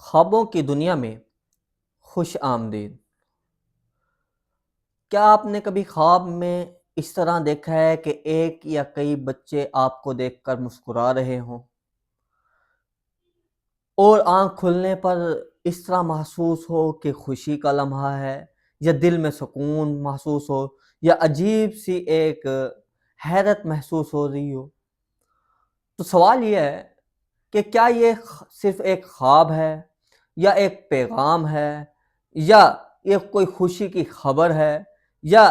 خوابوں کی دنیا میں خوش آمدید۔ کیا آپ نے کبھی خواب میں اس طرح دیکھا ہے کہ ایک یا کئی بچے آپ کو دیکھ کر مسکرا رہے ہوں اور آنکھ کھلنے پر اس طرح محسوس ہو کہ خوشی کا لمحہ ہے، یا دل میں سکون محسوس ہو، یا عجیب سی ایک حیرت محسوس ہو رہی ہو؟ تو سوال یہ ہے کہ کیا یہ صرف ایک خواب ہے، یا ایک پیغام ہے، یا یہ کوئی خوشی کی خبر ہے، یا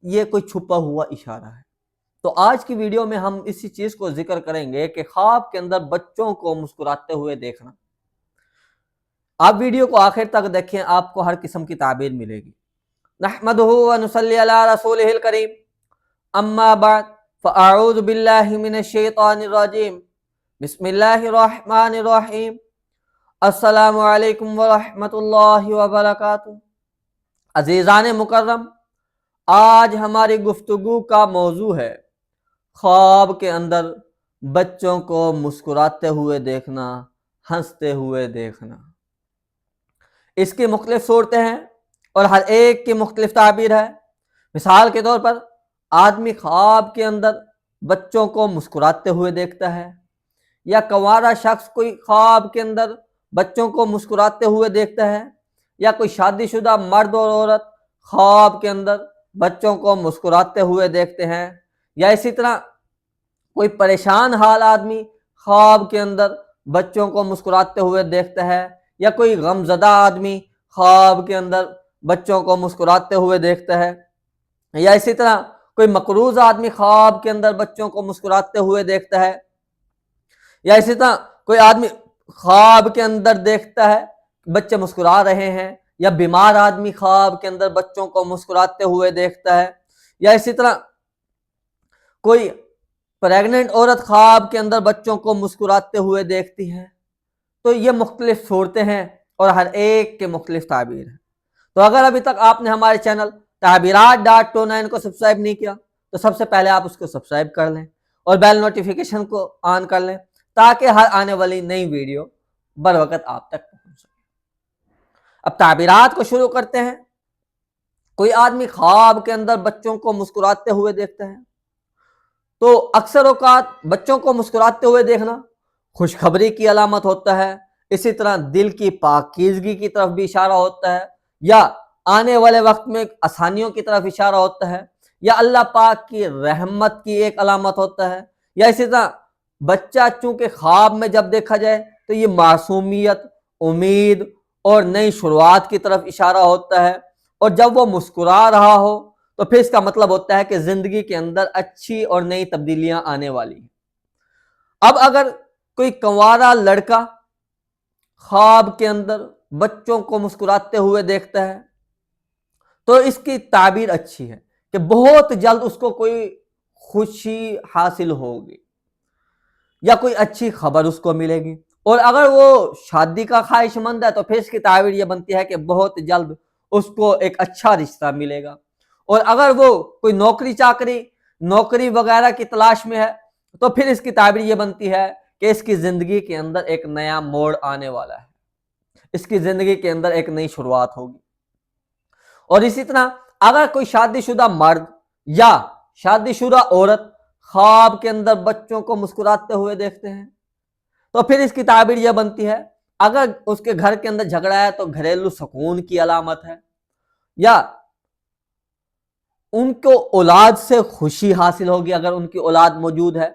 یہ کوئی چھپا ہوا اشارہ ہے؟ تو آج کی ویڈیو میں ہم اسی چیز کو ذکر کریں گے کہ خواب کے اندر بچوں کو مسکراتے ہوئے دیکھنا۔ آپ ویڈیو کو آخر تک دیکھیں، آپ کو ہر قسم کی تعبیر ملے گی۔ نحمدہ و نصلی علی رسولہ الکریم، اما بعد فاعوذ باللہ من الشیطان الرجیم، بسم اللہ الرحمن الرحیم، السلام علیکم ورحمۃ اللہ وبرکاتہ۔ عزیزان مکرم، آج ہماری گفتگو کا موضوع ہے خواب کے اندر بچوں کو مسکراتے ہوئے دیکھنا، ہنستے ہوئے دیکھنا۔ اس کی مختلف صورتیں ہیں اور ہر ایک کی مختلف تعبیر ہے۔ مثال کے طور پر آدمی خواب کے اندر بچوں کو مسکراتے ہوئے دیکھتا ہے، یا کنوارا شخص کوئی خواب کے اندر بچوں کو مسکراتے ہوئے دیکھتا ہے، یا کوئی شادی شدہ مرد اور عورت خواب کے اندر بچوں کو مسکراتے ہوئے دیکھتے ہیں، یا اسی طرح کوئی پریشان حال آدمی خواب کے اندر بچوں کو مسکراتے ہوئے دیکھتا ہے، یا کوئی غم زدہ آدمی خواب کے اندر بچوں کو مسکراتے ہوئے دیکھتا ہے، یا اسی طرح کوئی مقروض آدمی خواب کے اندر بچوں کو مسکراتے ہوئے دیکھتا ہے، یا اسی طرح کوئی آدمی خواب کے اندر دیکھتا ہے بچے مسکرا رہے ہیں، یا بیمار آدمی خواب کے اندر بچوں کو مسکراتے ہوئے دیکھتا ہے، یا اسی طرح کوئی پریگننٹ عورت خواب کے اندر بچوں کو مسکراتے ہوئے دیکھتی ہے۔ تو یہ مختلف صورتیں ہیں اور ہر ایک کے مختلف تعبیر ہیں۔ تو اگر ابھی تک آپ نے ہمارے چینل تعبیرات.29 کو سبسکرائب نہیں کیا تو سب سے پہلے آپ اس کو سبسکرائب کر لیں اور بیل نوٹیفیکیشن کو آن کر لیں، تاکہ ہر آنے والی نئی ویڈیو بر وقت آپ تک پہنچ سکے۔ اب تعبیرات کو شروع کرتے ہیں۔ کوئی آدمی خواب کے اندر بچوں کو مسکراتے ہوئے دیکھتا ہے، تو اکثر اوقات بچوں کو مسکراتے ہوئے دیکھنا خوشخبری کی علامت ہوتا ہے، اسی طرح دل کی پاکیزگی کی طرف بھی اشارہ ہوتا ہے، یا آنے والے وقت میں آسانیوں کی طرف اشارہ ہوتا ہے، یا اللہ پاک کی رحمت کی ایک علامت ہوتا ہے، یا اسی طرح بچہ چونکہ خواب میں جب دیکھا جائے تو یہ معصومیت، امید اور نئی شروعات کی طرف اشارہ ہوتا ہے، اور جب وہ مسکرا رہا ہو تو پھر اس کا مطلب ہوتا ہے کہ زندگی کے اندر اچھی اور نئی تبدیلیاں آنے والی ہیں۔ اب اگر کوئی کنوارا لڑکا خواب کے اندر بچوں کو مسکراتے ہوئے دیکھتا ہے تو اس کی تعبیر اچھی ہے کہ بہت جلد اس کو کوئی خوشی حاصل ہوگی، یا کوئی اچھی خبر اس کو ملے گی۔ اور اگر وہ شادی کا خواہش مند ہے تو پھر اس کی تعبیر یہ بنتی ہے کہ بہت جلد اس کو ایک اچھا رشتہ ملے گا۔ اور اگر وہ کوئی نوکری وغیرہ کی تلاش میں ہے تو پھر اس کی تعبیر یہ بنتی ہے کہ اس کی زندگی کے اندر ایک نیا موڑ آنے والا ہے، اس کی زندگی کے اندر ایک نئی شروعات ہوگی۔ اور اسی طرح اگر کوئی شادی شدہ مرد یا شادی شدہ عورت خواب کے اندر بچوں کو مسکراتے ہوئے دیکھتے ہیں تو پھر اس کی تعبیر یہ بنتی ہے، اگر اس کے گھر کے اندر جھگڑا ہے تو گھریلو سکون کی علامت ہے، یا ان کو اولاد سے خوشی حاصل ہوگی اگر ان کی اولاد موجود ہے،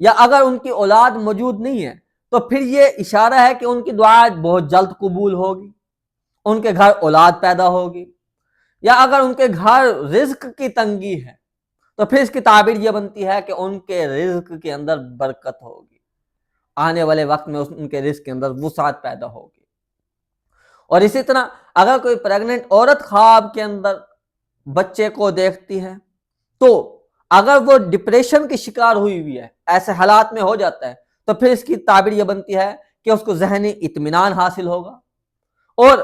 یا اگر ان کی اولاد موجود نہیں ہے تو پھر یہ اشارہ ہے کہ ان کی دعا بہت جلد قبول ہوگی، ان کے گھر اولاد پیدا ہوگی، یا اگر ان کے گھر رزق کی تنگی ہے تو پھر اس کی تعبیر یہ بنتی ہے کہ ان کے رزق کے اندر برکت ہوگی، آنے والے وقت میں ان کے رزق کے اندر وسعت پیدا ہوگی۔ اور اسی طرح اگر کوئی پریگننٹ عورت خواب کے اندر بچے کو دیکھتی ہے تو اگر وہ ڈپریشن کی شکار ہوئی ہے، ایسے حالات میں ہو جاتا ہے، تو پھر اس کی تعبیر یہ بنتی ہے کہ اس کو ذہنی اطمینان حاصل ہوگا۔ اور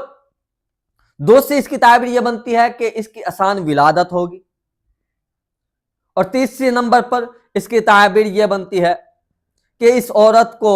دوسری اس کی تعبیر یہ بنتی ہے کہ اس کی آسان ولادت ہوگی۔ اور تیسری نمبر پر اس کی تعبیر یہ بنتی ہے کہ اس عورت کو